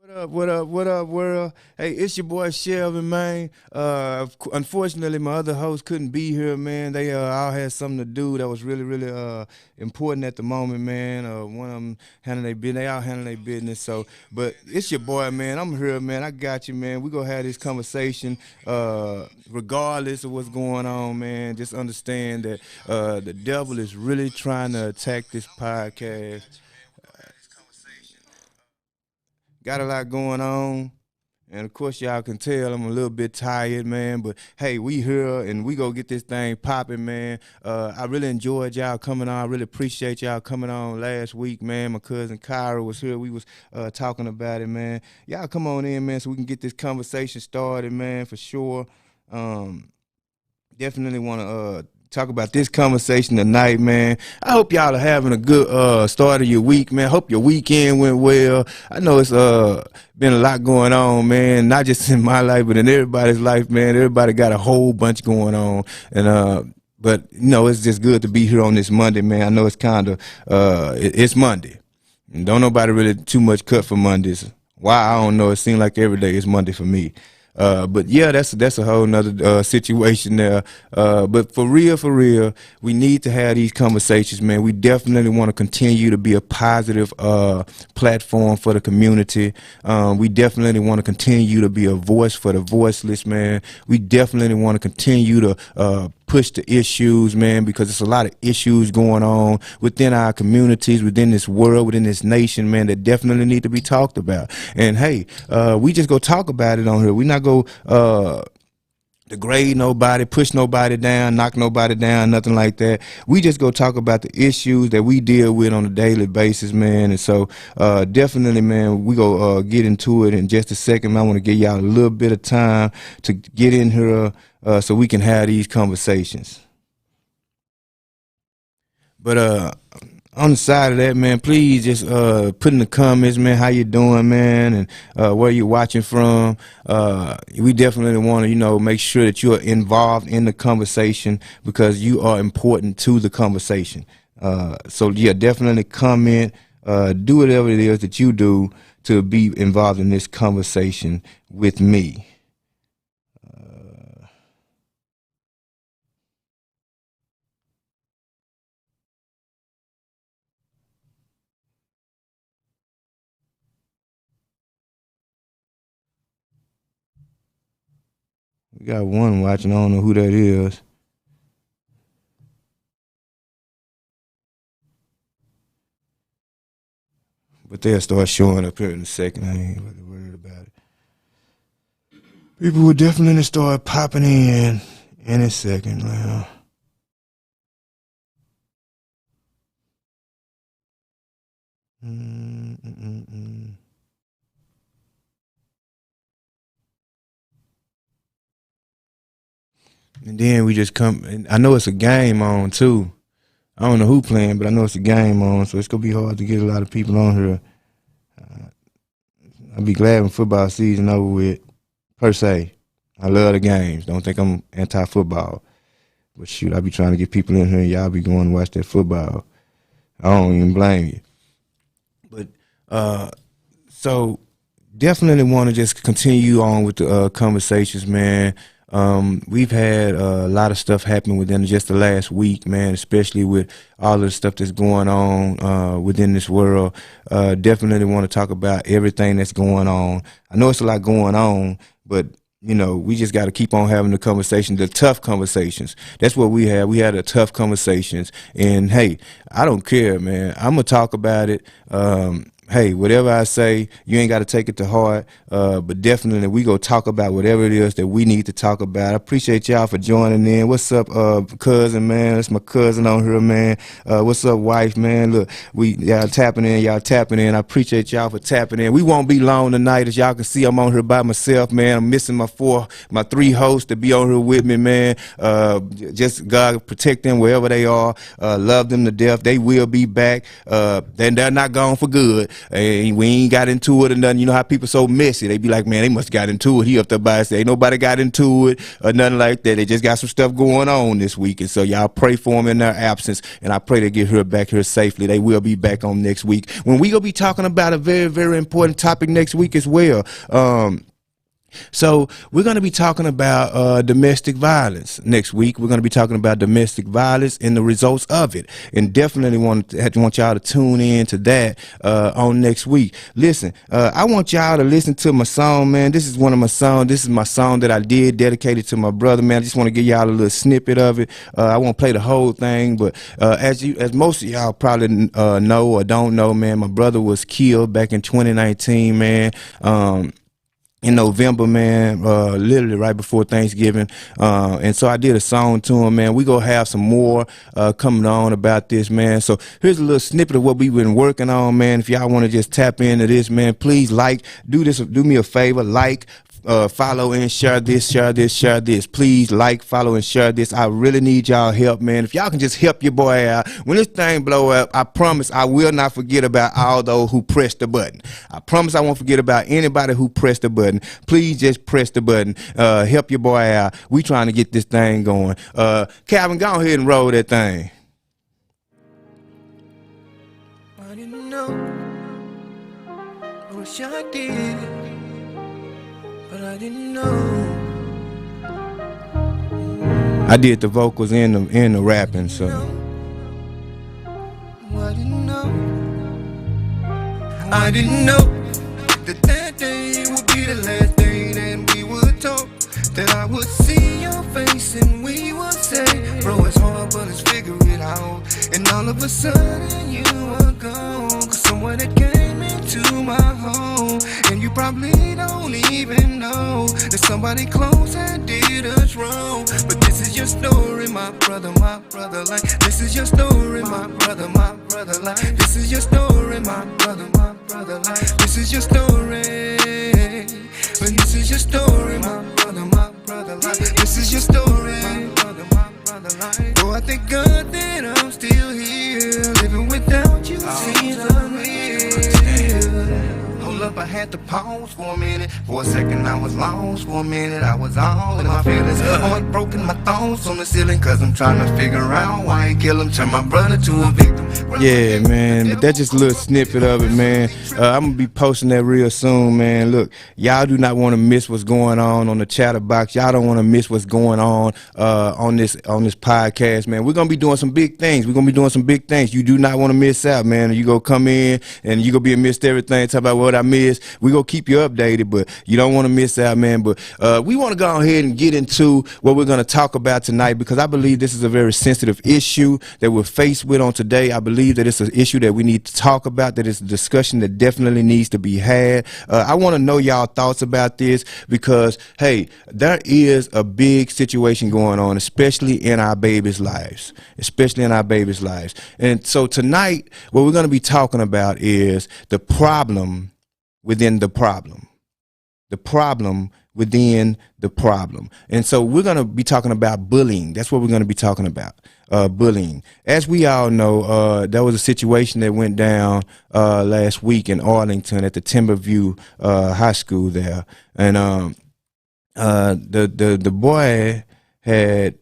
What up, what up, what up, world? Hey, it's your boy Shelvin, man. Unfortunately, my other hosts couldn't be here, man. They all had something to do that was really important at the moment, man. One of them handling their business, they all handling their business. So, but it's your boy, man. I'm here, man. I got you, man. We gonna have this conversation, regardless of what's going on, man. Just understand that the devil is really trying to attack this podcast. Got a lot going on. And of course, y'all can tell I'm a little bit tired, man. But hey, we here and we go get this thing popping, man. I really enjoyed y'all coming on. I really appreciate y'all coming on last week, man. My cousin Kyra was here. We was talking about it, man. Y'all come on in, man, so we can get this conversation started, man, for sure. Um, Definitely want to talk about this conversation tonight, man. I hope y'all are having a good start of your week, man. Hope your weekend went well. I know it's been a lot going on, man. Not just in my life, but in everybody's life, man. Everybody got a whole bunch going on, and but you know, it's just good to be here on this Monday, man. I know it's kind of it's Monday. And don't nobody really too much cut for Mondays. Why I don't know. It seems like every day is Monday for me. But yeah, that's a whole nother situation there. But for real, we need to have these conversations, man. We definitely want to continue to be a positive platform for the community. We definitely want to continue to be a voice for the voiceless, man. We definitely want to continue to push the issues, man, because there's a lot of issues going on within our communities, within this world, within this nation, man, that definitely need to be talked about. And hey, we just go talk about it on here. We not go degrade nobody, push nobody down, knock nobody down, nothing like that. We just go talk about the issues that we deal with on a daily basis, man. And so definitely, man, we go get into it in just a second. I want to give y'all a little bit of time to get in here so we can have these conversations. But on the side of that, man, please just put in the comments, man, how you doing, man, and where you watching from. We definitely want to, make sure that you are involved in the conversation because you are important to the conversation. So yeah, definitely comment, do whatever it is that you do to be involved in this conversation with me. We got one watching. I don't know who that is, but they'll start showing up here in a second. I ain't really worried about it. People will definitely start popping in a second now. Mm-mm-mm. And then we just come. And I know it's a game on too. I don't know who playing, but I know it's a game on, so it's gonna be hard to get a lot of people on here. I'll be glad when football season over with. Per se, I love the games. Don't think I'm anti-football, but shoot, I be trying to get people in here, and y'all be going to watch that football. I don't even blame you. But so definitely want to just continue on with the conversations, man. We've had a lot of stuff happen within just the last week, man, especially with all of the stuff that's going on within this world. Definitely want to talk about everything that's going on. I know it's a lot going on, but we just got to keep on having the conversation, the tough conversations. That's what we had. We had the tough conversations, and hey, I don't care, man. I'm gonna talk about it. Hey, whatever I say, you ain't got to take it to heart. But definitely, we go talk about whatever it is that we need to talk about. I appreciate y'all for joining in. What's up, cousin, man? That's my cousin on here, man. What's up, wife, man? Look, y'all tapping in, y'all tapping in. I appreciate y'all for tapping in. We won't be long tonight. As y'all can see, I'm on here by myself, man. I'm missing my three hosts to be on here with me, man. Just God protect them wherever they are. Love them to death. They will be back. Then they're not gone for good. and we ain't got into it or nothing. You know how people so messy. They be like, man, they must got into it. He up there by us. Ain't nobody got into it or nothing like that. They just got some stuff going on this week. And so y'all pray for them in their absence. And I pray they get her back here safely. They will be back on next week, when we gonna be talking about a very, very important topic next week as well. So we're going to be talking about domestic violence next week. We're going to be talking about domestic violence and the results of it, and definitely want y'all to tune in to that on next week. Listen, I want y'all to listen to my song, man. This is one of my songs. This is my song that I did, dedicated to my brother, man. I just want to give y'all a little snippet of it. I won't play the whole thing, but as most of y'all probably know or don't know, man, my brother was killed back in 2019, man. In November, man, literally right before Thanksgiving. And so I did a song to him, man. We gonna have some more coming on about this, man. So here's a little snippet of what we've been working on, man. If y'all want to just tap into this, man, please do me a favor, follow and share this. Please follow and share this. I really need y'all help, man. If y'all can just help your boy out when this thing blow up, I promise I will not forget about all those who pressed the button. I promise I won't forget about anybody who pressed the button. Please just press the button. Help your boy out. We trying to get this thing going. Calvin, go ahead and roll that thing. I didn't know. I wish I did. But I didn't know. I did the vocals and the rapping, so. I didn't know that day would be the last day that we would talk. That I would see your face and we would say, bro, it's hard, but let's figure it out. And all of a sudden you were gone, 'cause someone that came into my home. And you probably don't even know that somebody close had did us wrong. But this is your story, my brother, like. This is your story, my brother, like. This is your story, my brother, like. This is your story. But this is your story, my brother, like. This is your story, my brother, like. Oh, I thank God that I'm still here. Living without you seems unreal. Hold up, I had to pause for a minute. For a second I was lost. For a minute I was all in my feelings. Heartbroken, my thoughts on the ceiling. 'Cause I'm trying to figure out why he killed him. Turn my brother to a victim. Yeah, man, but that's just a little snippet of it, man. I'm gonna be posting that real soon, man. Look, y'all do not want to miss what's going on the chatterbox. Y'all don't want to miss what's going on this podcast, man. We're gonna be doing some big things. You do not want to miss out, man. You go come in and you gonna be missed everything. Talk about what I missed. We gonna keep you updated, but you don't want to miss out, man. But we want to go ahead and get into what we're gonna talk about tonight, because I believe this is a very sensitive issue that we're faced with on today. I believe that it's an issue that we need to talk about, that it's a discussion that definitely needs to be had. I want to know y'all thoughts about this, because, hey, there is a big situation going on, especially in our babies' lives. And so tonight, what we're going to be talking about is the problem within the problem. The problem within the problem. And so we're going to be talking about bullying. That's what we're going to be talking about. Bullying. As we all know, there was a situation that went down last week in Arlington at the Timberview High School there, and the boy had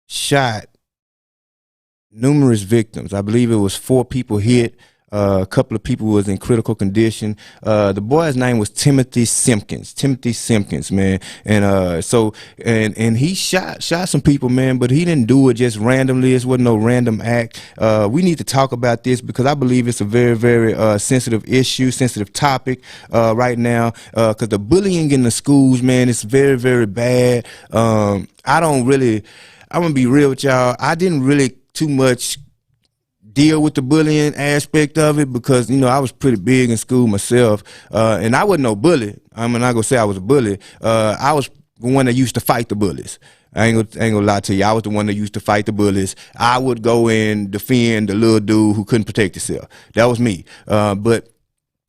shot numerous victims. I believe it was 4 people hit. A couple of people was in critical condition. The boy's name was Timothy Simpkins, man. And so he shot some people, man, but he didn't do it just randomly. It wasn't no random act. We need to talk about this, because I believe it's a very, very sensitive issue, sensitive topic right now, because the bullying in the schools, man, it's very, very bad. I'm gonna be real with y'all. I didn't really too much deal with the bullying aspect of it, because, you know, I was pretty big in school myself, and I wasn't no bully. I'm not gonna say I was a bully. I was the one that used to fight the bullies. I ain't gonna lie to you. I was the one that used to fight the bullies. I would go and defend the little dude who couldn't protect himself. That was me. But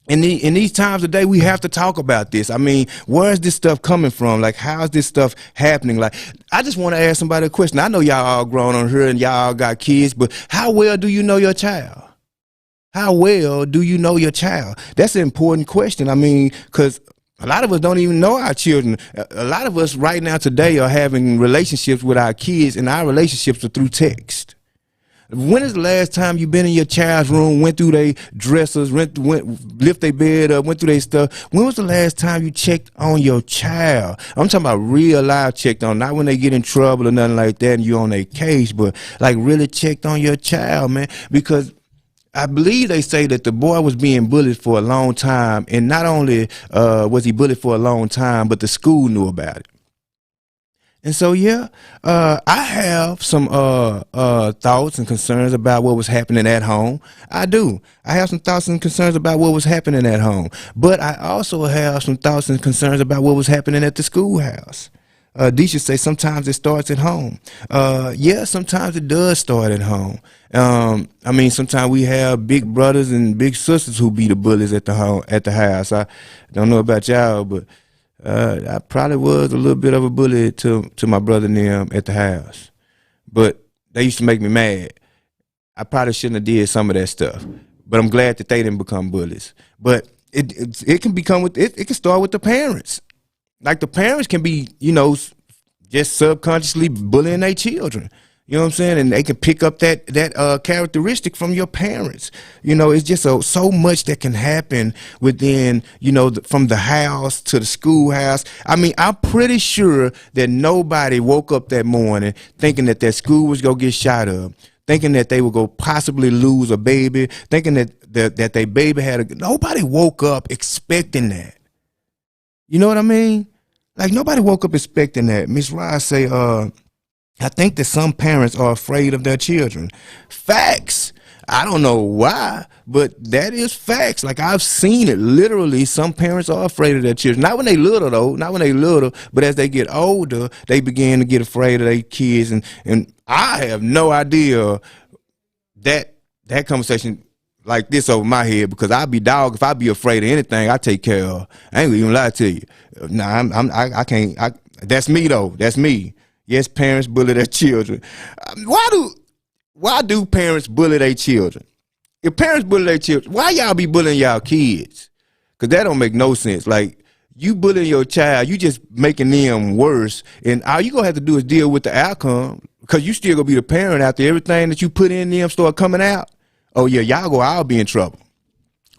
in these times today, we have to talk about this. I mean, where is this stuff coming from? Like, how is this stuff happening? Like, I just want to ask somebody a question. I know y'all all grown on here and y'all all got kids, but how well do you know your child? How well do you know your child? That's an important question. I mean, because a lot of us don't even know our children. A lot of us right now today are having relationships with our kids, and our relationships are through text. When is the last time you been in your child's room, went through their dressers, lift their bed up, went through their stuff? When was the last time you checked on your child? I'm talking about real life checked on, not when they get in trouble or nothing like that and you on their case, but like really checked on your child, man. Because I believe they say that the boy was being bullied for a long time, and not only was he bullied for a long time, but the school knew about it. And so, yeah, I have some thoughts and concerns about what was happening at home. I do. I have some thoughts and concerns about what was happening at home. But I also have some thoughts and concerns about what was happening at the schoolhouse. Deisha say sometimes it starts at home. Yeah, sometimes it does start at home. I mean, sometimes we have big brothers and big sisters who be the bullies at the home, at the house. I don't know about y'all, but I probably was a little bit of a bully to my brother and them at the house. But they used to make me mad. I probably shouldn't have did some of that stuff. But I'm glad that they didn't become bullies. But it can become with it can start with the parents. Like the parents can be, just subconsciously bullying their children. You know what I'm saying? And they can pick up that characteristic from your parents. It's just so much that can happen within, from the house to the schoolhouse. I mean, I'm pretty sure that nobody woke up that morning thinking that their school was going to get shot up, thinking that they would go possibly lose a baby, thinking that their baby nobody woke up expecting that. You know what I mean? Like, nobody woke up expecting that. Miss Rice say, I think that some parents are afraid of their children. Facts. I don't know why, but that is facts. Like, I've seen it. Literally, some parents are afraid of their children. Not when they little, though. Not when they little, but as they get older, they begin to get afraid of their kids. And I have no idea that conversation like this over my head, because I be dog. If I be afraid of anything, I take care of. I ain't gonna even lie to you. Nah, I can't. That's me though. That's me. Yes, parents bully their children. Why do parents bully their children? If parents bully their children, why y'all be bullying y'all kids? Because that don't make no sense. Like, you bullying your child, you just making them worse, and all you gonna have to do is deal with the outcome, because you still gonna be the parent after everything that you put in them start coming out. Oh yeah, I'll be in trouble.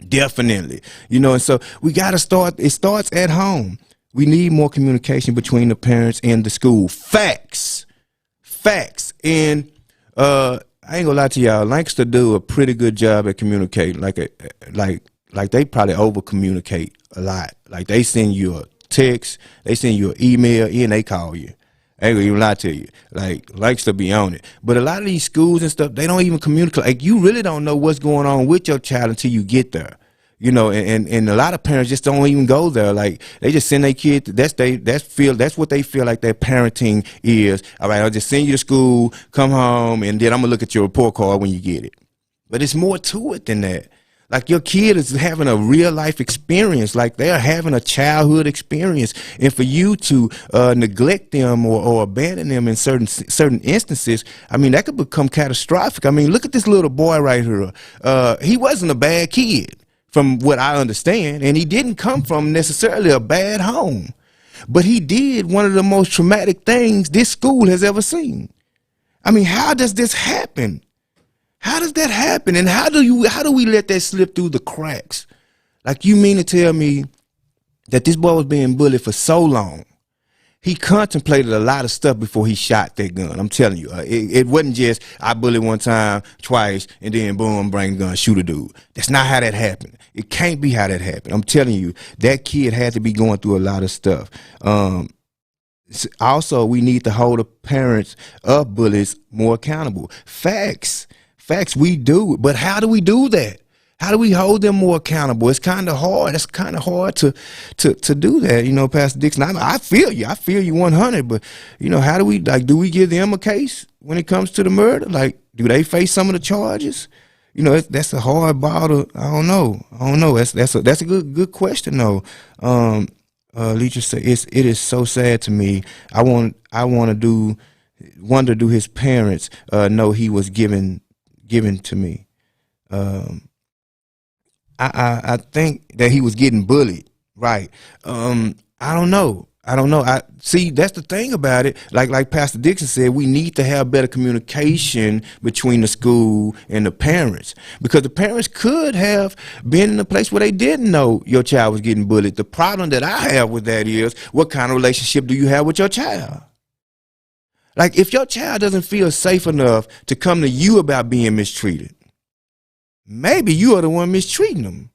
Definitely. And so we gotta start. It starts at home. We need more communication between the parents and the school. Facts. And I ain't gonna lie to y'all, Lancaster do a pretty good job at communicating. Like they probably over communicate a lot. Like, they send you a text, they send you an email, and they call you. I ain't gonna even lie to you. Like, Lancaster be on it. But a lot of these schools and stuff, they don't even communicate. Like, you really don't know what's going on with your child until you get there. And a lot of parents just don't even go there. Like, they just send their kid. That's what they feel like their parenting is. All right, I'll just send you to school, come home, and then I'm gonna look at your report card when you get it. But it's more to it than that. Like, your kid is having a real life experience. Like, they're having a childhood experience, and for you to neglect them or abandon them in certain instances, I mean, that could become catastrophic. I mean, look at this little boy right here. He wasn't a bad kid, from what I understand, and he didn't come from necessarily a bad home, but he did one of the most traumatic things this school has ever seen. I mean, how does this happen? How does that happen? And how do we let that slip through the cracks? Like, you mean to tell me that this boy was being bullied for so long? He contemplated a lot of stuff before he shot that gun. I'm telling you, it wasn't just, I bullied one time, twice, and then boom, bring the gun, shoot a dude. That's not how that happened. It can't be how that happened. I'm telling you, that kid had to be going through a lot of stuff. Also, we need to hold the parents of bullies more accountable. Facts, we do. But how do we do that? How do we hold them more accountable? It's kind of hard. It's kind of hard to do that, Pastor Dixon. I feel you. I feel you 100. But, how do we, do we give them a case when it comes to the murder? Like, do they face some of the charges? That's a hard ball to, I don't know. That's a good question, though. Leisha say, it is so sad to me. I wonder, do his parents know he was given to me? I think that he was getting bullied, right? I don't know. I don't know. I see. That's the thing about it. Like Pastor Dixon said, we need to have better communication between the school and the parents, because the parents could have been in a place where they didn't know your child was getting bullied. The problem that I have with that is, what kind of relationship do you have with your child? Like, if your child doesn't feel safe enough to come to you about being mistreated, maybe you are the one mistreating them.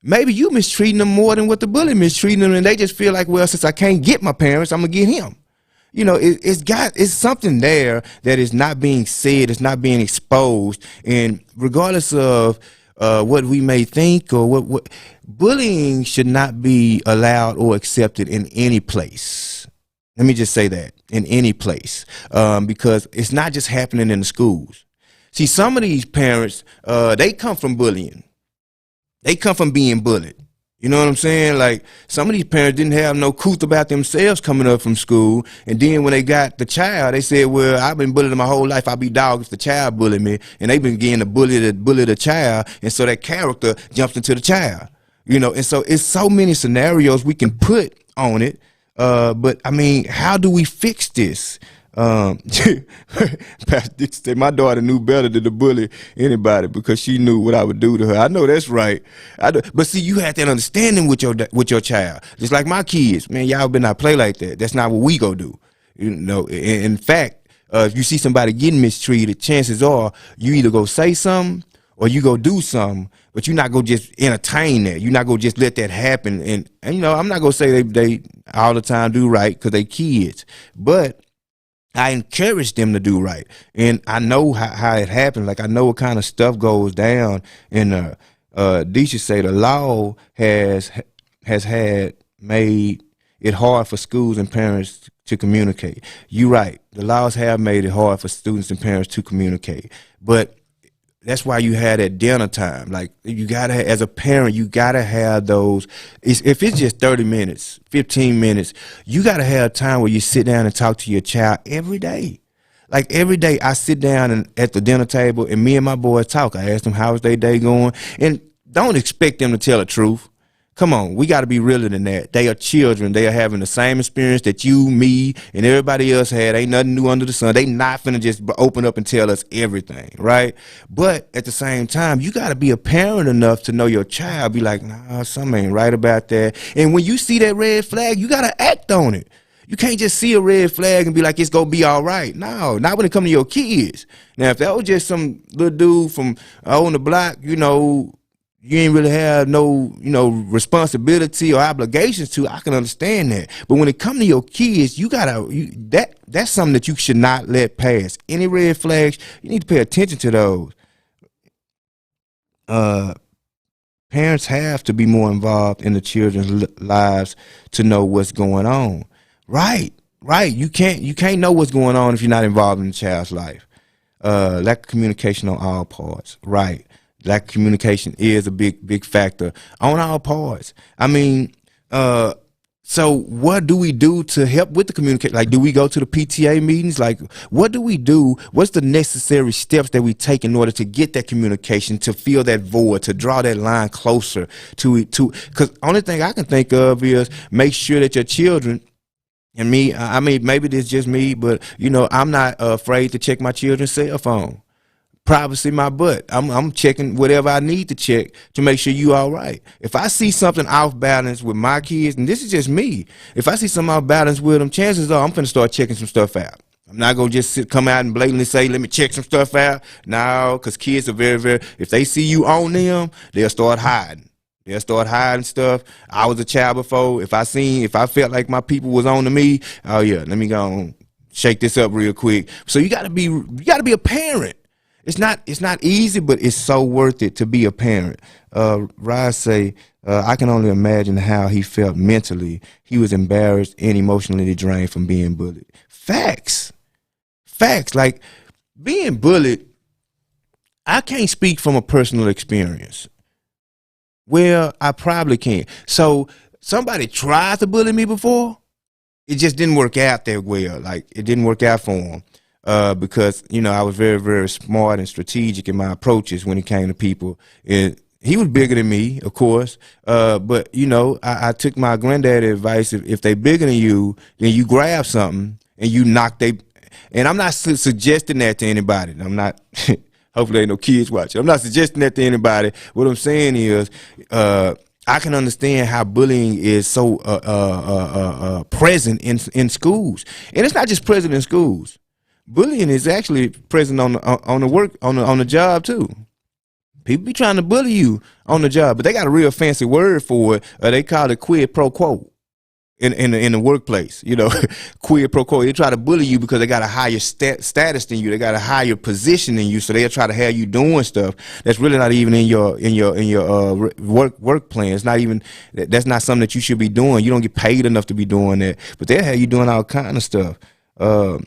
Maybe you mistreating them more than what the bully mistreating them, and they just feel like, well, since I can't get my parents, I'm gonna get him. You know, it's something there that is not being said, it's not being exposed, and regardless of what we may think, or what bullying should not be allowed or accepted in any place. Let me just say that, in any place, because it's not just happening in the schools. See, some of these parents, they come from bullying. They come from being bullied. You know what I'm saying? Like, some of these parents didn't have no couth about themselves coming up from school. And then when they got the child, they said, well, I've been bullied my whole life. I'll be dog if the child bullied me. And they've been getting to bully the child. And so that character jumps into the child. You know, and so it's so many scenarios we can put on it. But I mean, how do we fix this? Pastor Dixon said my daughter knew better than to bully anybody because she knew what I would do to her. I know that's right. But see, you have that understanding with your child. Just like my kids, man, y'all better not play like that. That's not what we go do. You know, in fact, if you see somebody getting mistreated, chances are you either go say something or you go do something, but you're not gonna just entertain that. You're not gonna just let that happen. And you know, I'm not gonna say they all the time do right because they kids, but I encourage them to do right. And I know how it happens. Like, I know what kind of stuff goes down. And Deisha say the law has had made it hard for schools and parents to communicate. You're right. The laws have made it hard for students and parents to communicate. But that's why you had at dinner time. Like, you gotta, as a parent, you gotta have those. If it's just 30 minutes, 15 minutes, you gotta have time where you sit down and talk to your child every day. Like, every day I sit down at the dinner table and me and my boys talk. I ask them how's their day going, and don't expect them to tell the truth. Come on, we got to be realer than that. They are children. They are having the same experience that you, me, and everybody else had. Ain't nothing new under the sun. They not finna just open up and tell us everything, right? But at the same time, you got to be a parent enough to know your child. Be like, nah, something ain't right about that. And when you see that red flag, you got to act on it. You can't just see a red flag and be like, it's going to be all right. No, not when it comes to your kids. Now, if that was just some little dude from on the block, you know, you ain't really have no, you know, responsibility or obligations to, I can understand that. But when it comes to your kids, you gotta, that's something that you should not let pass. Any red flags, you need to pay attention to those. Parents have to be more involved in the children's lives to know what's going on. Right. You can't know what's going on if you're not involved in the child's life. Lack of communication on all parts. Right. Lack of communication is a big factor on all parts. I mean, so what do we do to help with the communication? Like, do we go to the PTA meetings? Like, what do we do? What's the necessary steps that we take in order to get that communication, to fill that void, to draw that line closer to because only thing I can think of is make sure that your children, and me, I mean, maybe this is just me, but you know, I'm not afraid to check my children's cell phone. Privacy my butt. I'm checking whatever I need to check to make sure you all right. If I see something off balance with my kids, and this is just me, if I see something off balance with them, chances are I'm finna start checking some stuff out. I'm not gonna just come out and blatantly say, let me check some stuff out. No, because kids are very, if they see you on them, they'll start hiding. They'll start hiding stuff. I was a child before. If I felt like my people was on to me, oh yeah, let me go and shake this up real quick. So you gotta be a parent. It's not easy, but it's so worth it to be a parent. Rise say, I can only imagine how he felt mentally. He was embarrassed and emotionally drained from being bullied. Facts. Like, being bullied, I can't speak from a personal experience. Well, I probably can't. So somebody tried to bully me before. It just didn't work out that well. Like, it didn't work out for him. Because, you know, I was very, very smart and strategic in my approaches when it came to people. he was bigger than me, of course. But you know, I took my granddaddy advice. If they bigger than you, then you grab something and you knock they. And I'm not suggesting that to anybody. I'm not. Hopefully, ain't no kids watching. I'm not suggesting that to anybody. What I'm saying is, I can understand how bullying is so present in schools, and it's not just present in schools. Bullying is actually present on the job too. People be trying to bully you on the job, but they got a real fancy word for it. They call it quid pro quo in the workplace. You know, quid pro quo. They try to bully you because they got a higher status than you. They got a higher position than you, so they'll try to have you doing stuff that's really not even in your work plan. It's not even, that's not something that you should be doing. You don't get paid enough to be doing that, but they'll have you doing all kind of stuff.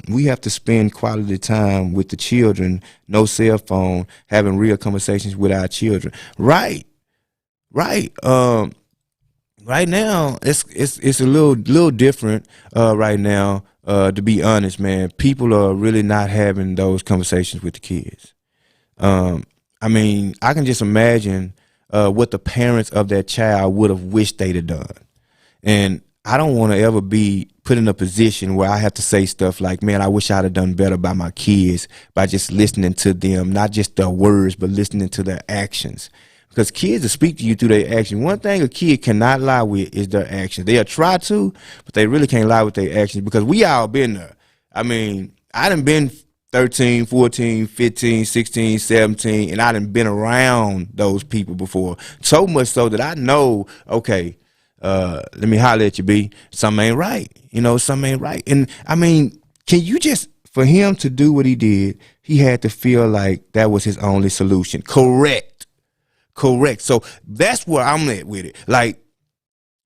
We have to spend quality time with the children, no cell phone, having real conversations with our children. Right. Right now, it's a little different right now. To be honest, man, people are really not having those conversations with the kids. I mean, I can just imagine what the parents of that child would have wished they'd have done, and I don't want to ever be put in a position where I have to say stuff like, man, I wish I'd have done better by my kids by just listening to them, not just their words, but listening to their actions. Because kids will speak to you through their actions. One thing a kid cannot lie with is their actions. They'll try to, but they really can't lie with their actions, because we all been there. I mean, I done been 13, 14, 15, 16, 17, and I done been around those people before. So much so that I know, okay, let me holler at you, B. Something ain't right. You know, something ain't right. And I mean, can you just, for him to do what he did, he had to feel like that was his only solution. Correct. So that's where I'm at with it. Like,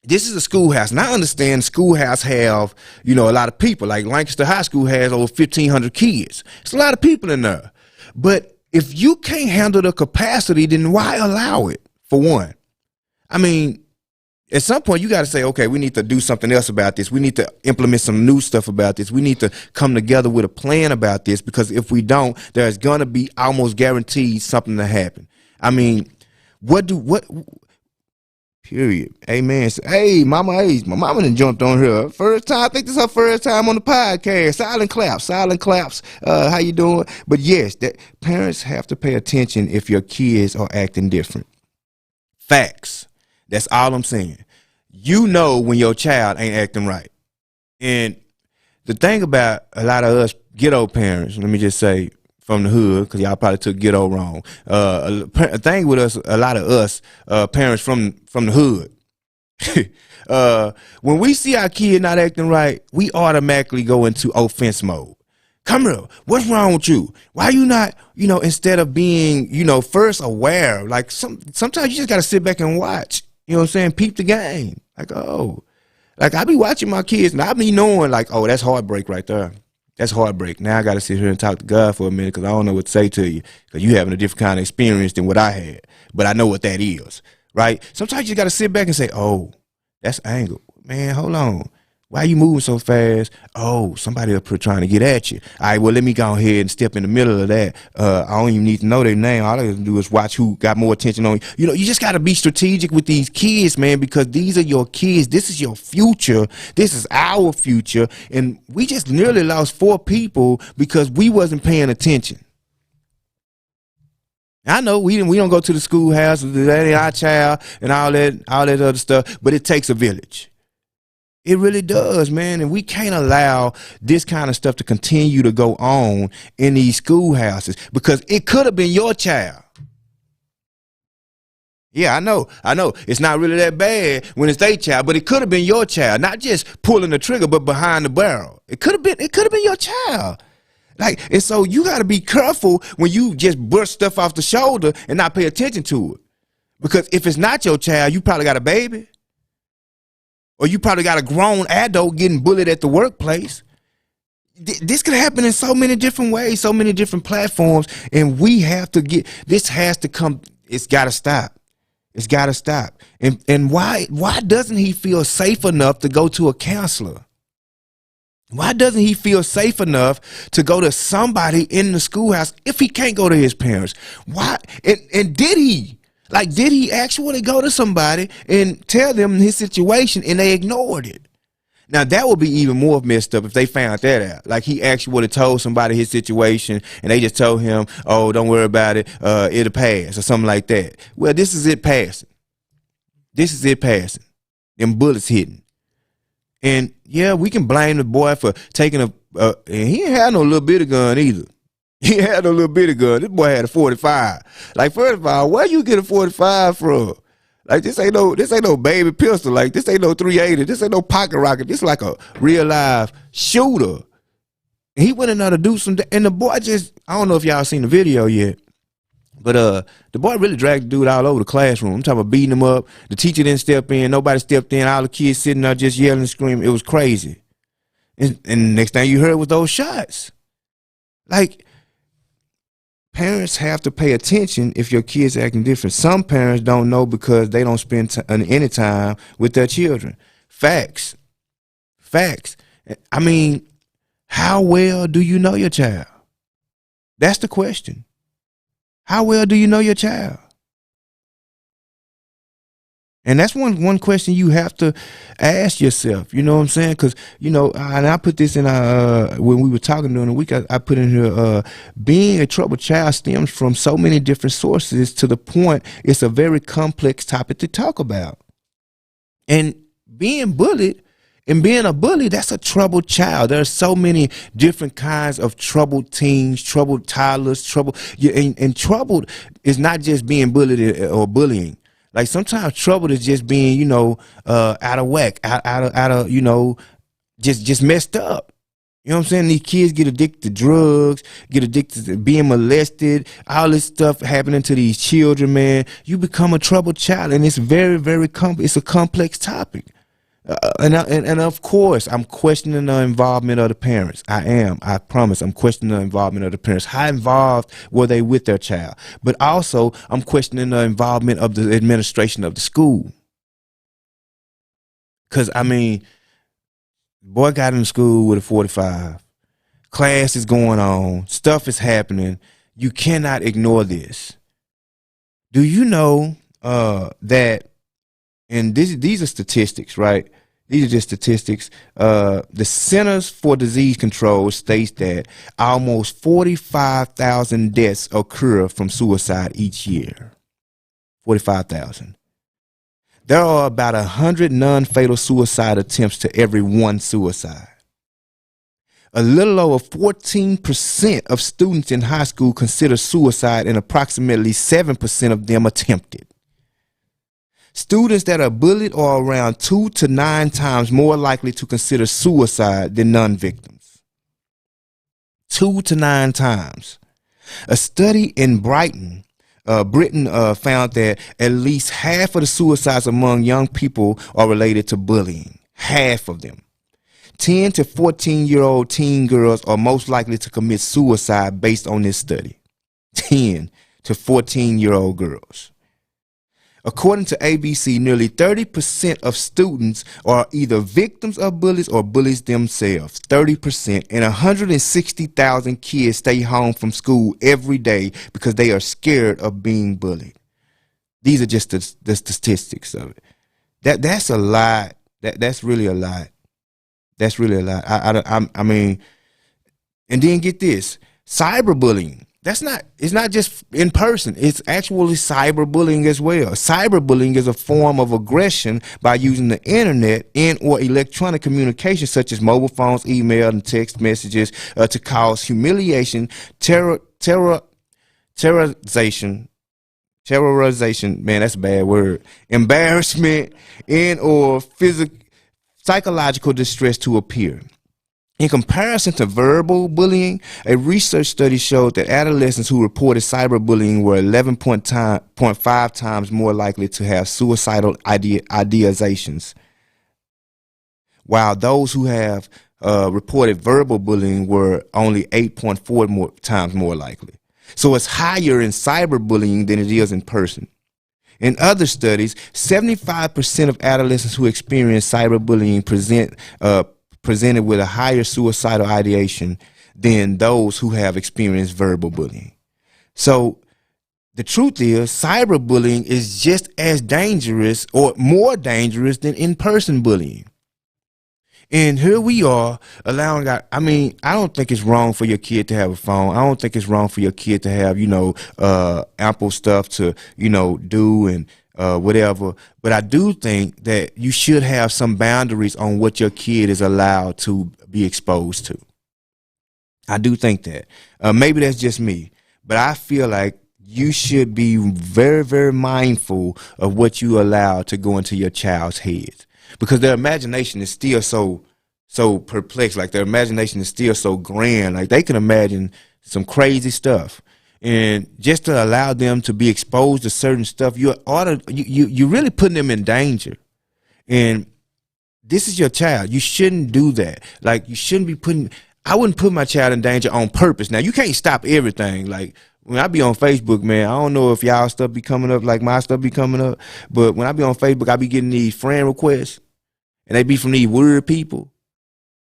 this is a schoolhouse, and I understand schoolhouse have, you know, a lot of people. Like Lancaster High School has over 1,500 kids. It's a lot of people in there. But if you can't handle the capacity, then why allow it, for one? I mean, at some point, you got to say, okay, we need to do something else about this. We need to implement some new stuff about this. We need to come together with a plan about this, because if we don't, there's going to be almost guaranteed something to happen. I mean, period. Amen. Hey, Mama Ace, my mama done jumped on her. First time, I think this is her first time on the podcast. Silent claps. How you doing? But yes, that parents have to pay attention if your kids are acting different. Facts. That's all I'm saying. You know when your child ain't acting right. And the thing about a lot of us ghetto parents, let me just say, from the hood, because y'all probably took ghetto wrong. A thing with us, a lot of us parents from the hood, when we see our kid not acting right, we automatically go into offense mode. Come here, what's wrong with you? Why you not, instead of being, first aware, like sometimes you just got to sit back and watch. You know what I'm saying? Peep the game. Like, oh, like I be watching my kids and I be knowing like, oh, that's heartbreak right there. That's heartbreak. Now I got to sit here and talk to God for a minute, because I don't know what to say to you, because you having a different kind of experience than what I had. But I know what that is, right? Sometimes you got to sit back and say, oh, that's anger. Man, hold on. Why you moving so fast? Oh, somebody up here trying to get at you. All right, well, let me go ahead and step in the middle of that. I don't even need to know their name. All I have to do is watch who got more attention on you. You just got to be strategic with these kids, man, because these are your kids. This is your future. This is our future. And we just nearly lost 4 people because we wasn't paying attention. I know we don't go to the schoolhouse, that ain't our child and all that other stuff, but it takes a village. It really does, man, and we can't allow this kind of stuff to continue to go on in these schoolhouses, because it could have been your child. Yeah, I know. It's not really that bad when it's their child, but it could have been your child, not just pulling the trigger, but behind the barrel. It could have been your child. Like, and so you got to be careful when you just brush stuff off the shoulder and not pay attention to it, because if it's not your child, you probably got a baby. Or you probably got a grown adult getting bullied at the workplace. This could happen in so many different ways, so many different platforms. And we have to this has to come. It's got to stop. It's got to stop. And why doesn't he feel safe enough to go to a counselor? Why doesn't he feel safe enough to go to somebody in the schoolhouse if he can't go to his parents? Why? And did he? Like, did he actually go to somebody and tell them his situation and they ignored it? Now, that would be even more messed up if they found that out. Like, he actually would have told somebody his situation and they just told him, oh, don't worry about it, it'll pass or something like that. Well, this is it passing. This is it passing. Them bullets hitting. And yeah, we can blame the boy for taking and he ain't had no little bitty gun either. He had a little bitty gun. This boy had a 45. Like, first of all, where you get a 45 from? Like, this ain't no baby pistol. Like, this ain't no 380. This ain't no pocket rocket. This is like a real live shooter. And he went in there to do some, and the boy just, I don't know if y'all seen the video yet, but the boy really dragged the dude all over the classroom. I'm talking about beating him up. The teacher didn't step in. Nobody stepped in. All the kids sitting there just yelling and screaming. It was crazy. And the next thing you heard was those shots. Like, parents have to pay attention if your kids acting different. Some parents don't know because they don't spend any time with their children. Facts. Facts. I mean, how well do you know your child? That's the question. How well do you know your child? And that's one question you have to ask yourself. You know what I'm saying? Because, you know, and I put this in when we were talking during the week, I put in here, being a troubled child stems from so many different sources to the point it's a very complex topic to talk about. And being bullied and being a bully, that's a troubled child. There are so many different kinds of troubled teens, troubled toddlers, and troubled is not just being bullied or bullying. Like, sometimes trouble is just being, you know, out of whack, out of, you know, just messed up. You know what I'm saying? These kids get addicted to drugs, get addicted to being molested, all this stuff happening to these children, man. You become a troubled child, and it's very, very it's a complex topic. And of course, I'm questioning the involvement of the parents. I promise, I'm questioning the involvement of the parents. How involved were they with their child? But also, I'm questioning the involvement of the administration of the school. Because, I mean, boy got in school with a 45. Class is going on. Stuff is happening. You cannot ignore this. Do you know that, and these are statistics, right? These are just statistics. The Centers for Disease Control states that almost 45,000 deaths occur from suicide each year. 45,000. There are about 100 non-fatal suicide attempts to every one suicide. A little over 14% of students in high school consider suicide, and approximately 7% of them attempted. Students that are bullied are around 2 to 9 times more likely to consider suicide than non-victims. 2 to 9 times. A study in Britain found that at least half of the suicides among young people are related to bullying. Half of them. 10 to 14-year-old teen girls are most likely to commit suicide based on this study. 10 to 14-year-old girls. According to ABC, nearly 30% of students are either victims of bullies or bullies themselves. 30%. And 160,000 kids stay home from school every day because they are scared of being bullied. These are just the statistics of it. That's a lot. That's really a lot. That's really a lot. I mean, and then get this, cyberbullying. It's not just in person. It's actually cyberbullying as well. Cyberbullying is a form of aggression by using the internet and or electronic communication such as mobile phones, email, and text messages to cause humiliation, terrorization, man, that's a bad word, embarrassment, and or psychological distress to appear. In comparison to verbal bullying, a research study showed that adolescents who reported cyberbullying were 11.5 times more likely to have suicidal ideations, while those who have reported verbal bullying were only 8.4 times more likely. So it's higher in cyberbullying than it is in person. In other studies, 75% of adolescents who experience cyberbullying presented with a higher suicidal ideation than those who have experienced verbal bullying. So the truth is cyberbullying is just as dangerous or more dangerous than in-person bullying. And here we are allowing, I mean, I don't think it's wrong for your kid to have a phone. I don't think it's wrong for your kid to have, ample stuff to, do and whatever. But I do think that you should have some boundaries on what your kid is allowed to be exposed to. I do think that. Maybe that's just me, but I feel like you should be very, very mindful of what you allow to go into your child's head, because their imagination is still so perplexed. Like, their imagination is still so grand. Like, they can imagine some crazy stuff. And just to allow them to be exposed to certain stuff, you're really putting them in danger. And this is your child. You shouldn't do that. Like, you shouldn't be I wouldn't put my child in danger on purpose. Now, you can't stop everything. Like, when I be on Facebook, man, I don't know if y'all stuff be coming up like my stuff be coming up, but when I be on Facebook, I be getting these friend requests, and they be from these weird people.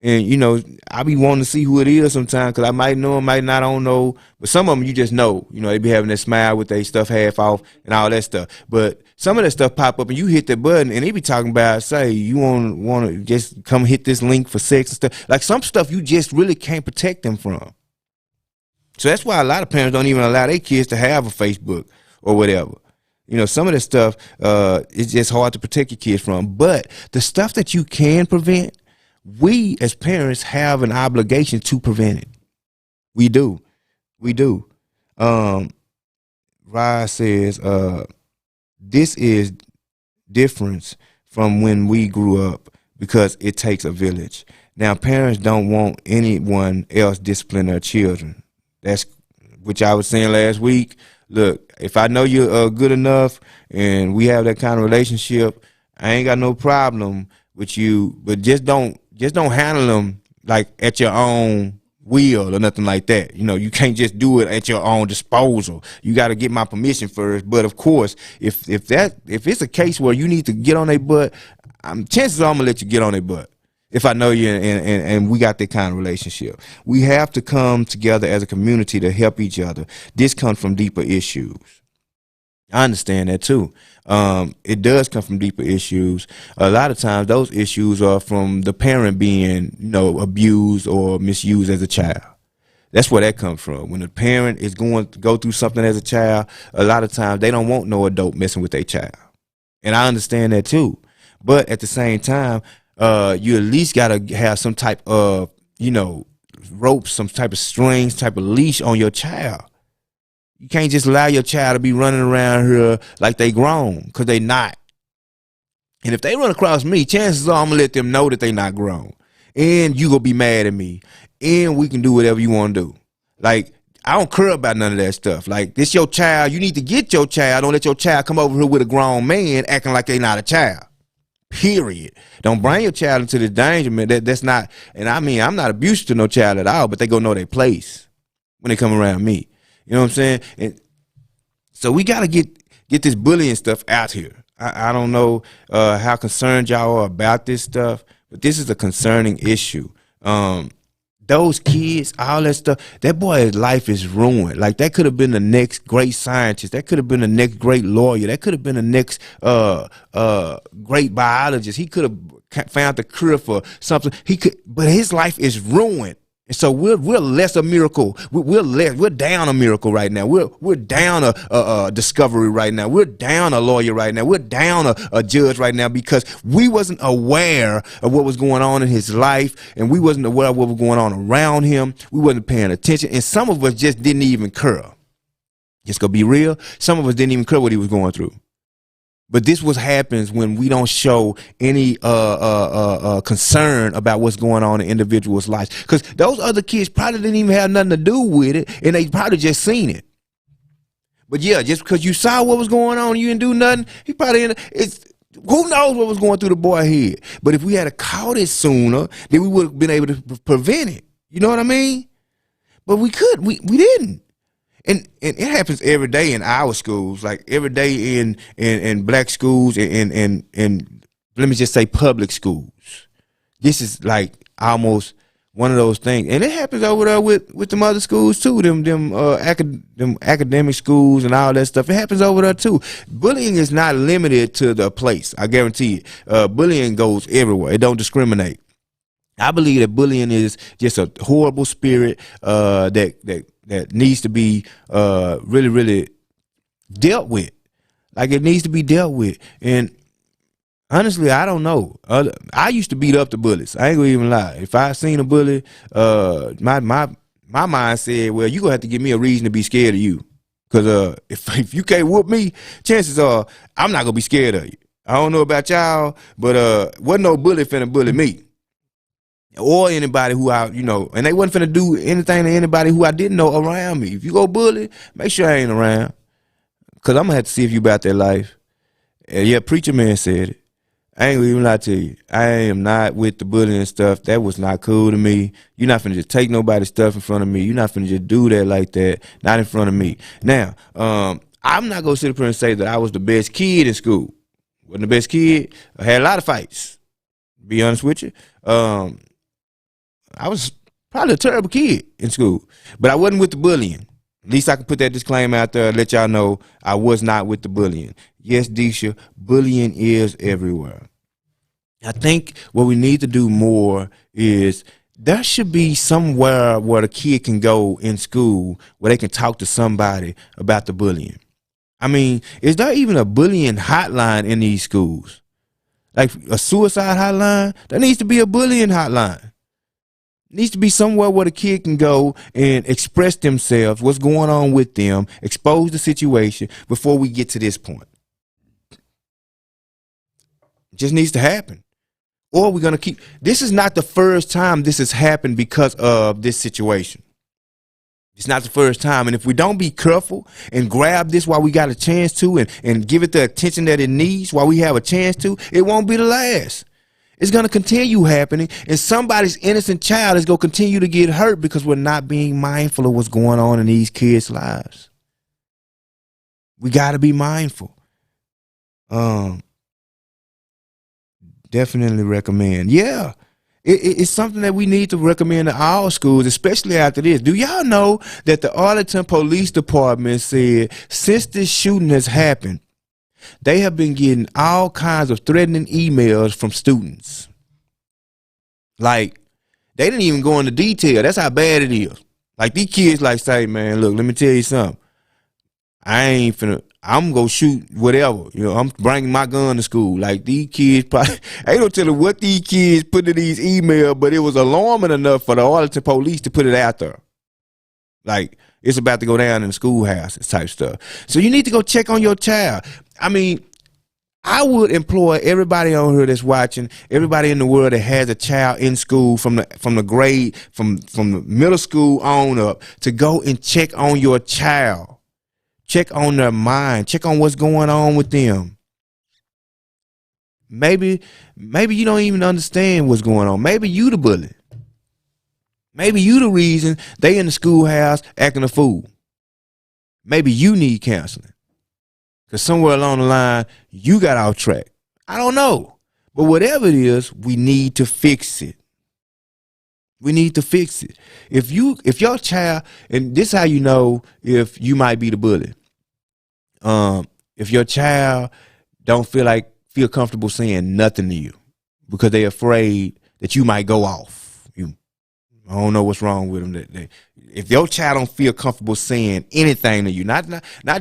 And, I be wanting to see who it is sometimes, because I might know them, might not, I don't know. But some of them you just know. They be having that smile with their stuff half off and all that stuff. But some of that stuff pop up and you hit that button and they be talking about, say, you want to just come hit this link for sex and stuff. Like, some stuff you just really can't protect them from. So that's why a lot of parents don't even allow their kids to have a Facebook or whatever. Some of this stuff it's just hard to protect your kids from. But the stuff that you can prevent, we as parents have an obligation to prevent it. We do. Rod says, this is difference from when we grew up, because it takes a village. Now, parents don't want anyone else discipline their children. That's which I was saying last week. Look, if I know you're good enough and we have that kind of relationship, I ain't got no problem with you, but just don't handle them like at your own will or nothing like that. You can't just do it at your own disposal. You got to get my permission first. But of course, if it's a case where you need to get on their butt, chances are I'm gonna let you get on their butt. If I know you and we got that kind of relationship. We have to come together as a community to help each other. This comes from deeper issues. I understand that too. It does come from deeper issues. A lot of times those issues are from the parent being, abused or misused as a child. That's where that comes from. When the parent is going to go through something as a child, a lot of times they don't want no adult messing with their child. And I understand that too. But at the same time, you at least got to have some type of, rope, some type of strings, type of leash on your child. You can't just allow your child to be running around here like they grown, because they not. And if they run across me, chances are I'm going to let them know that they not grown. And you going to be mad at me. And we can do whatever you want to do. Like, I don't care about none of that stuff. Like, this your child. You need to get your child. Don't let your child come over here with a grown man acting like they not a child. Period. Don't bring your child into the danger, man. That's not, and I mean, I'm not abusive to no child at all, but they go know their place when they come around me. You know what I'm saying? And so we got to get this bullying stuff out here. I don't know how concerned y'all are about this stuff, but this is a concerning issue. Those kids, all that stuff, that boy's life is ruined. Like, that could have been the next great scientist. That could have been the next great lawyer. That could have been the next great biologist. He could have found the cure for something. But his life is ruined. And so we're less a miracle. We're down a miracle right now. We're down a discovery right now. We're down a lawyer right now. We're down a judge right now, because we wasn't aware of what was going on in his life, and we wasn't aware of what was going on around him. We wasn't paying attention, and some of us just didn't even care. Just gonna be real. Some of us didn't even care what he was going through. But this what happens when we don't show any concern about what's going on in individuals' lives. Because those other kids probably didn't even have nothing to do with it, and they probably just seen it. But yeah, just because you saw what was going on, you didn't do nothing. He probably who knows what was going through the boy's head. But if we had caught it sooner, then we would have been able to prevent it. You know what I mean? But we didn't. And it happens every day in our schools, like every day in black schools and let me just say public schools. This is like almost one of those things, and it happens over there with them other schools too. Them academic schools and all that stuff. It happens over there too. Bullying is not limited to the place. I guarantee it. Bullying goes everywhere. It don't discriminate. I believe that bullying is just a horrible spirit that needs to be really, really dealt with. Like, it needs to be dealt with. And honestly, I don't know. I used to beat up the bullies. I ain't gonna even lie. If I seen a bully, my mind said, well, you gonna have to give me a reason to be scared of you. Cause if you can't whoop me, chances are I'm not gonna be scared of you. I don't know about y'all, but wasn't no bully finna bully me. Or anybody who and they wasn't finna do anything to anybody who I didn't know around me. If you go bully, make sure I ain't around. Cause I'm gonna have to see if you about that life. And yeah, Preacher Man said it. I ain't gonna even lie to you. I am not with the bullying stuff. That was not cool to me. You're not finna just take nobody's stuff in front of me. You're not finna just do that like that. Not in front of me. Now, I'm not gonna sit up here and say that I was the best kid in school. Wasn't the best kid. I had a lot of fights. To be honest with you. I was probably a terrible kid in school. But I wasn't with the bullying. At least I can put that disclaimer out there and let y'all know I was not with the bullying. Yes, Deisha, bullying is everywhere. I think what we need to do more is there should be somewhere where the kid can go in school where they can talk to somebody about the bullying. I mean, is there even a bullying hotline in these schools? Like a suicide hotline? There needs to be a bullying hotline. Needs to be somewhere where the kid can go and express themselves, what's going on with them, expose the situation before we get to this point. It just needs to happen. Or we're going to keep, this is not the first time this has happened because of this situation. It's not the first time. And if we don't be careful and grab this while we got a chance to and give it the attention that it needs while we have a chance to, it won't be the last. It's going to continue happening, and somebody's innocent child is going to continue to get hurt because we're not being mindful of what's going on in these kids' lives. We got to be mindful. Definitely recommend. Yeah, it's something that we need to recommend to all schools, especially after this. Do y'all know that the Arlington Police Department said since this shooting has happened, they have been getting all kinds of threatening emails from students. Like, they didn't even go into detail. That's how bad it is. Like, these kids like say, man, look, let me tell you something. I'm gonna shoot whatever. I'm bringing my gun to school. Like, these kids probably, I ain't gonna tell you what these kids put in these emails, but it was alarming enough for the Arlington police to put it out there. Like, it's about to go down in the schoolhouse type stuff. So you need to go check on your child. I mean, I would employ everybody on here that's watching, everybody in the world that has a child in school from the grade, from the middle school on up, to go and check on your child. Check on their mind. Check on what's going on with them. Maybe you don't even understand what's going on. Maybe you the bully. Maybe you the reason they in the schoolhouse acting a fool. Maybe you need counseling. Because somewhere along the line, you got off track. I don't know. But whatever it is, we need to fix it. We need to fix it. If your child, and this is how you know if you might be the bully. If your child don't feel comfortable saying nothing to you because they're afraid that you might go off. I don't know what's wrong with them. If your child don't feel comfortable saying anything to you, not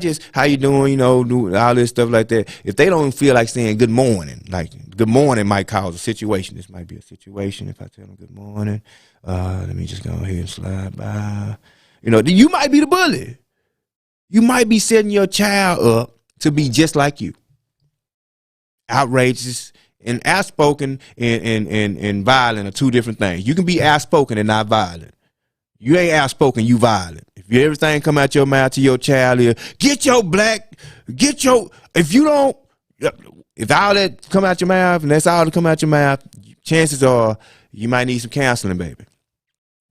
just how you doing, do all this stuff like that. If they don't feel like saying good morning, like good morning might cause a situation. This might be a situation if I tell them good morning. Let me just go ahead and slide by. You might be the bully. You might be setting your child up to be just like you. Outrageous. And outspoken and violent are two different things. You can be outspoken and not violent. You ain't outspoken, you violent. If everything come out your mouth to your child is, if all that come out your mouth and that's all that come out your mouth, chances are you might need some counseling, baby.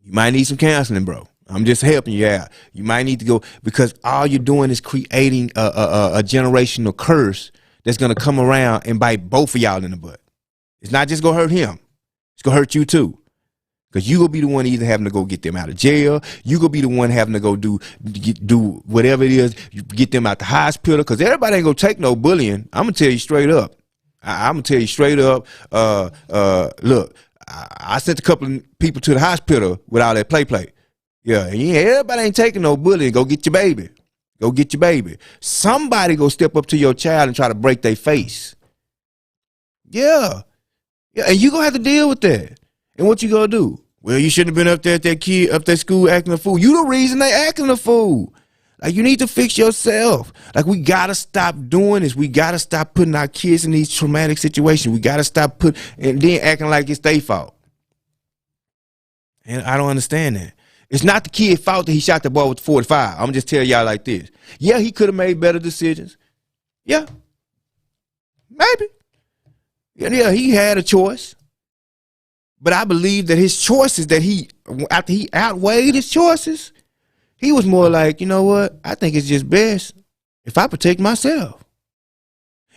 You might need some counseling, bro. I'm just helping you out. You might need to go, because all you're doing is creating a generational curse that's going to come around and bite both of y'all in the butt. It's not just going to hurt him. It's going to hurt you too. Because you gonna be the one either having to go get them out of jail. You gonna be the one having to go do whatever it is, you get them out the hospital. Because everybody ain't gonna take no bullying. I'm gonna tell you straight up. I'm gonna tell you straight up. Look, I sent a couple of people to the hospital with all that play. Yeah, and everybody ain't taking no bullying. Go get your baby. Go get your baby. Somebody go step up to your child and try to break their face. Yeah, and you gonna have to deal with that. And what you gonna do? Well, you shouldn't have been up there at that kid up that school acting a fool. You the reason they acting a fool. Like, you need to fix yourself. Like, we gotta stop doing this. We gotta stop putting our kids in these traumatic situations. We gotta stop and then acting like it's their fault. And I don't understand that. It's not the kid's fault that he shot the boy with the 45. I'm just telling y'all like this. Yeah, he could have made better decisions. Yeah, maybe. Yeah, he had a choice. But I believe that his choices, after he outweighed his choices, he was more like, you know what? I think it's just best if I protect myself.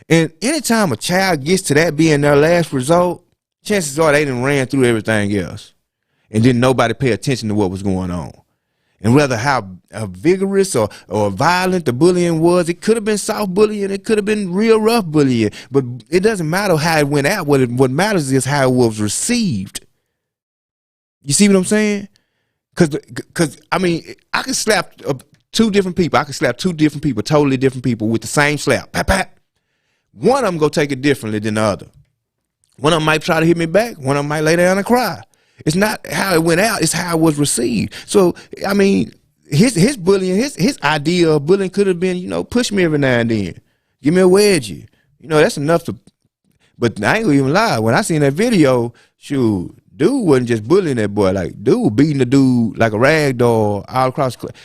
And anytime a child gets to that being their last result, chances are they done ran through everything else and didn't nobody pay attention to what was going on. And whether how vigorous or violent the bullying was, it could have been soft bullying, it could have been real rough bullying, but it doesn't matter how it went out. What matters is how it was received. You see what I'm saying? Because I mean, I can slap two different people. I can slap two different people, totally different people with the same slap. Pat, pat. One of them go take it differently than the other. One of them might try to hit me back. One of them might lay down and cry. It's not how it went out, it's how it was received. So, I mean, his bullying, his idea of bullying could have been, you know, push me every now and then. Give me a wedgie. You know, that's enough to, but I ain't gonna even lie. When I seen that video, shoot, dude wasn't just bullying that boy. Like, dude beating the dude like a rag doll all across the class.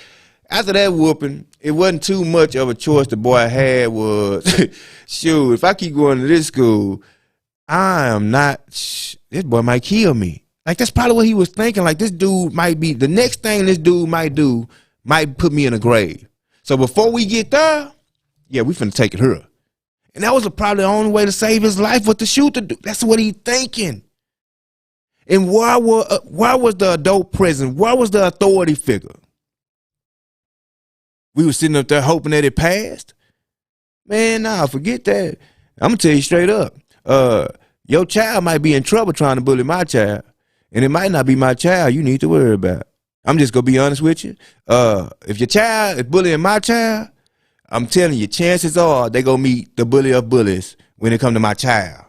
After that whooping, it wasn't too much of a choice the boy had was, shoot, if I keep going to this school, this boy might kill me. Like, that's probably what he was thinking. Like, this dude might be, the next thing this dude might do might put me in a grave. So before we get there, yeah, we finna take it here. And that was probably the only way to save his life was to shoot the dude. That's what he thinking. And why was the adult present? Why was the authority figure? We were sitting up there hoping that it passed. Man, nah, forget that. I'm gonna tell you straight up. Your child might be in trouble trying to bully my child. And it might not be my child you need to worry about. I'm just going to be honest with you. If your child is bullying my child, I'm telling you, chances are they going to meet the bully of bullies when it come to my child.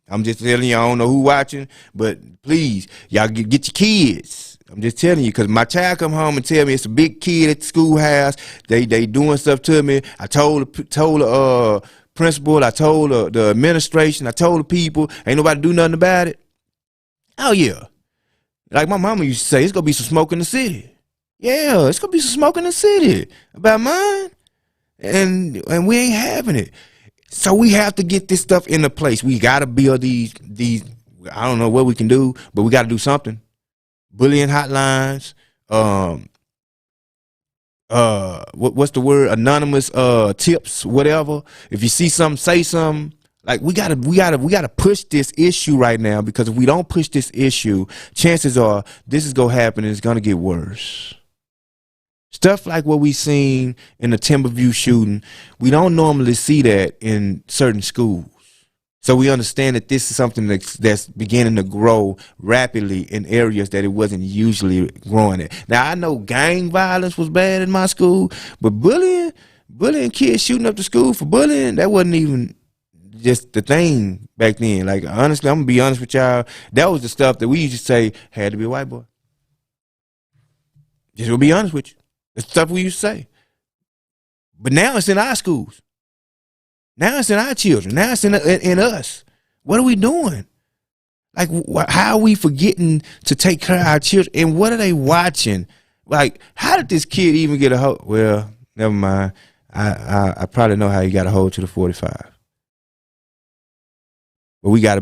I'm just telling you, I don't know who watching, but please, y'all get your kids. I'm just telling you, because my child come home and tell me it's a big kid at the schoolhouse. They doing stuff to me. I told the principal, I told the administration, I told the people, ain't nobody do nothing about it. Oh, yeah. Like my mama used to say, it's going to be some smoke in the city. Yeah, it's going to be some smoke in the city about mine. And we ain't having it. So we have to get this stuff into place. We got to build these, I don't know what we can do, but we got to do something. Bullying hotlines, what's the word? Anonymous tips, whatever. If you see something, say something. Like, we gotta push this issue right now, because if we don't push this issue, chances are this is gonna happen and it's gonna get worse. Stuff like what we seen in the Timberview shooting, we don't normally see that in certain schools. So we understand that this is something that's beginning to grow rapidly in areas that it wasn't usually growing at. Now, I know gang violence was bad in my school, but bullying kids shooting up the school for bullying, that wasn't even just the thing back then. Like, honestly, I'm gonna be honest with y'all, that was the stuff that we used to say had to be a white boy. Just to be honest with you, that's the stuff we used to say. But now it's in our schools. Now it's in our children. Now it's in us. What are we doing? Like, how are we forgetting to take care of our children? And what are they watching? Like, how did this kid even get a hold? Well, never mind. I probably know how he got a hold to the 45. But we gotta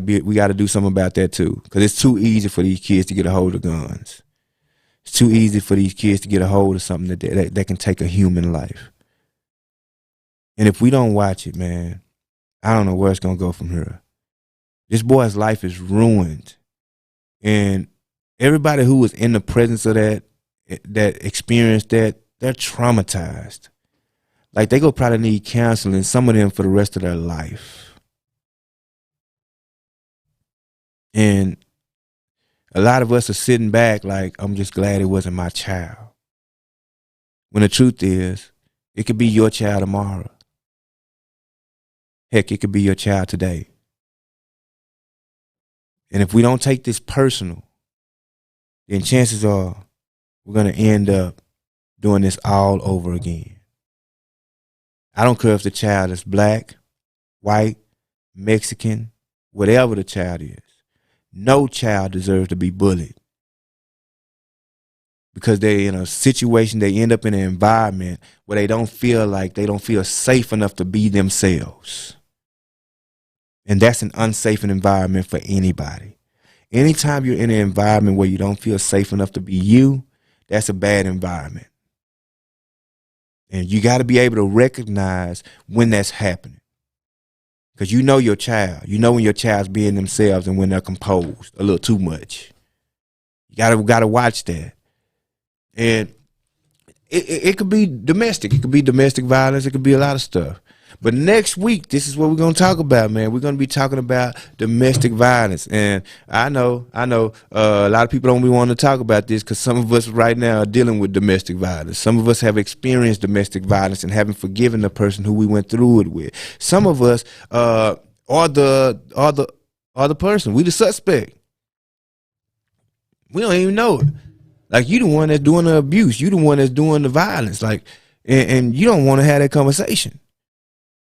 do something about that too, because it's too easy for these kids to get a hold of guns. It's too easy for these kids to get a hold of something that can take a human life. And if we don't watch it, man, I don't know where it's gonna go from here. This boy's life is ruined, and everybody who was in the presence of that experienced that, they're traumatized. Like they go probably need counseling, some of them for the rest of their life. And a lot of us are sitting back like, I'm just glad it wasn't my child. When the truth is, it could be your child tomorrow. Heck, it could be your child today. And if we don't take this personal, then chances are we're going to end up doing this all over again. I don't care if the child is black, white, Mexican, whatever the child is. No child deserves to be bullied because they're in a situation, they end up in an environment where they don't feel safe enough to be themselves. And that's an unsafe environment for anybody. Anytime you're in an environment where you don't feel safe enough to be you, that's a bad environment. And you got to be able to recognize when that's happening. Because you know your child. You know when your child's being themselves and when they're composed a little too much. You gotta watch that. And it could be domestic. It could be domestic violence. It could be a lot of stuff. But next week, this is what we're going to talk about, man. We're going to be talking about domestic violence. And I know, a lot of people don't be wanting to talk about this because some of us right now are dealing with domestic violence. Some of us have experienced domestic violence and haven't forgiven the person who we went through it with. Some of us are the person. We the suspect. We don't even know it. Like, you the one that's doing the abuse. You the one that's doing the violence. Like, and you don't want to have that conversation.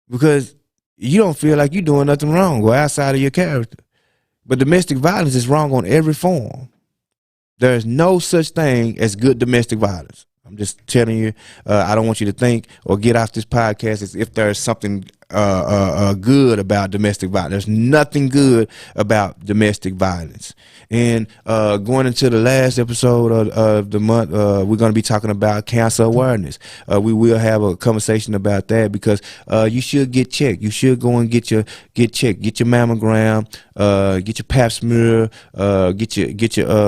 Because you don't feel like you're doing nothing wrong or outside of your character. But domestic violence is wrong on every form. There is no such thing as good domestic violence. I'm just telling you, I don't want you to think or get off this podcast as if there's something good about domestic violence. There's nothing good about domestic violence. And going into the last episode of the month, we're going to be talking about cancer awareness. We will have a conversation about that because you should get checked. You should go and get checked. Get your mammogram, get your pap smear, get your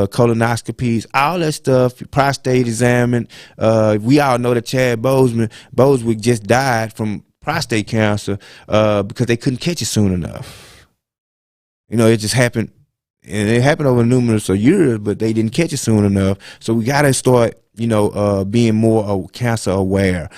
colonoscopies, all that stuff. Your prostate examined. We all know that Chad Boseman just died from prostate cancer because they couldn't catch it soon enough. You know, it just happened. And it happened over numerous years, but they didn't catch it soon enough. So we got to start, being more cancer aware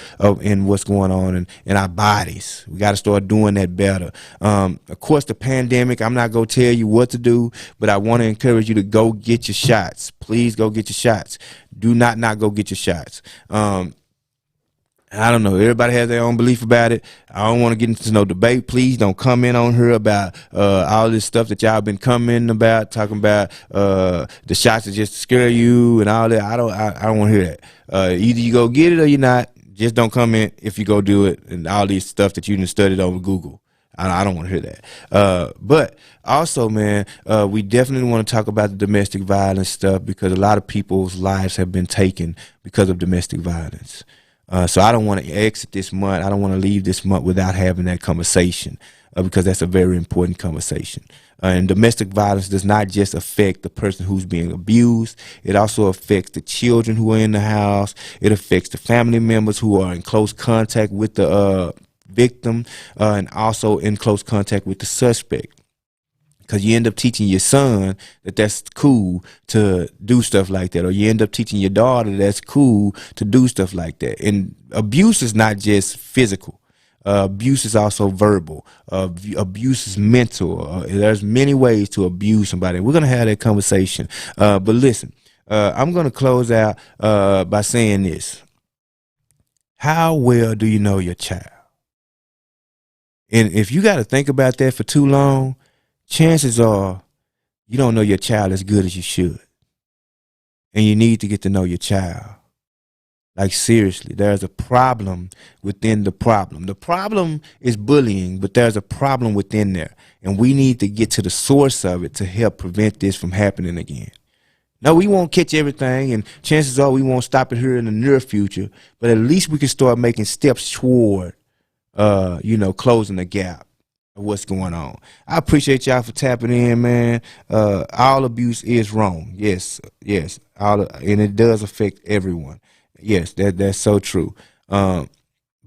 in what's going on in our bodies. We got to start doing that better. Of course, the pandemic, I'm not going to tell you what to do, but I want to encourage you to go get your shots. Please go get your shots. Do not go get your shots. I don't know. Everybody has their own belief about it. I don't want to get into no debate. Please don't comment on her about all this stuff that y'all been commenting about, talking about the shots that just scare you and all that. I don't want to hear that. Either you go get it or you're not. Just don't comment if you go do it and all these stuff that you done studied over Google. I don't want to hear that. But also, man, we definitely want to talk about the domestic violence stuff because a lot of people's lives have been taken because of domestic violence. So I don't want to exit this month. I don't want to leave this month without having that conversation because that's a very important conversation. And domestic violence does not just affect the person who's being abused. It also affects the children who are in the house. It affects the family members who are in close contact with the victim and also in close contact with the suspect. Because you end up teaching your son that that's cool to do stuff like that. Or you end up teaching your daughter that's cool to do stuff like that. And abuse is not just physical. Abuse is also verbal. Abuse is mental. There's many ways to abuse somebody. We're going to have that conversation. But listen, I'm going to close out by saying this. How well do you know your child? And if you got to think about that for too long, chances are you don't know your child as good as you should. And you need to get to know your child. Like, seriously, there's a problem within the problem. The problem is bullying, but there's a problem within there. And we need to get to the source of it to help prevent this from happening again. No, we won't catch everything, and chances are we won't stop it here in the near future, but at least we can start making steps toward, closing the gap. of what's going on. I appreciate y'all for tapping in, man. All abuse is wrong. Yes, yes. And it does affect everyone. Yes, that's so true. But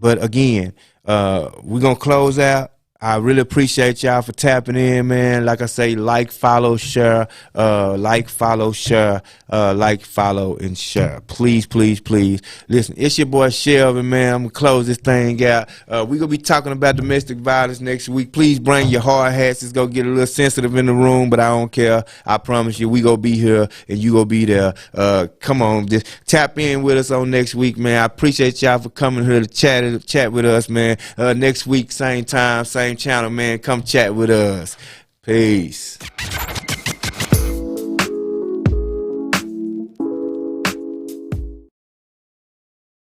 again, we're gonna close out. I really appreciate y'all for tapping in, man. Like I say, like, follow, share, like, follow, share, like, follow, and share. Please, please, please. Listen, it's your boy Shelvin, man. I'm gonna close this thing out. We're gonna be talking about domestic violence next week. Please bring your hard hats. It's gonna get a little sensitive in the room, but I don't care. I promise you, we gonna be here and you gonna be there. Come on, just tap in with us on next week, man. I appreciate y'all for coming here to chat with us, man. Next week, same time, same channel, man. Come chat with us. Peace.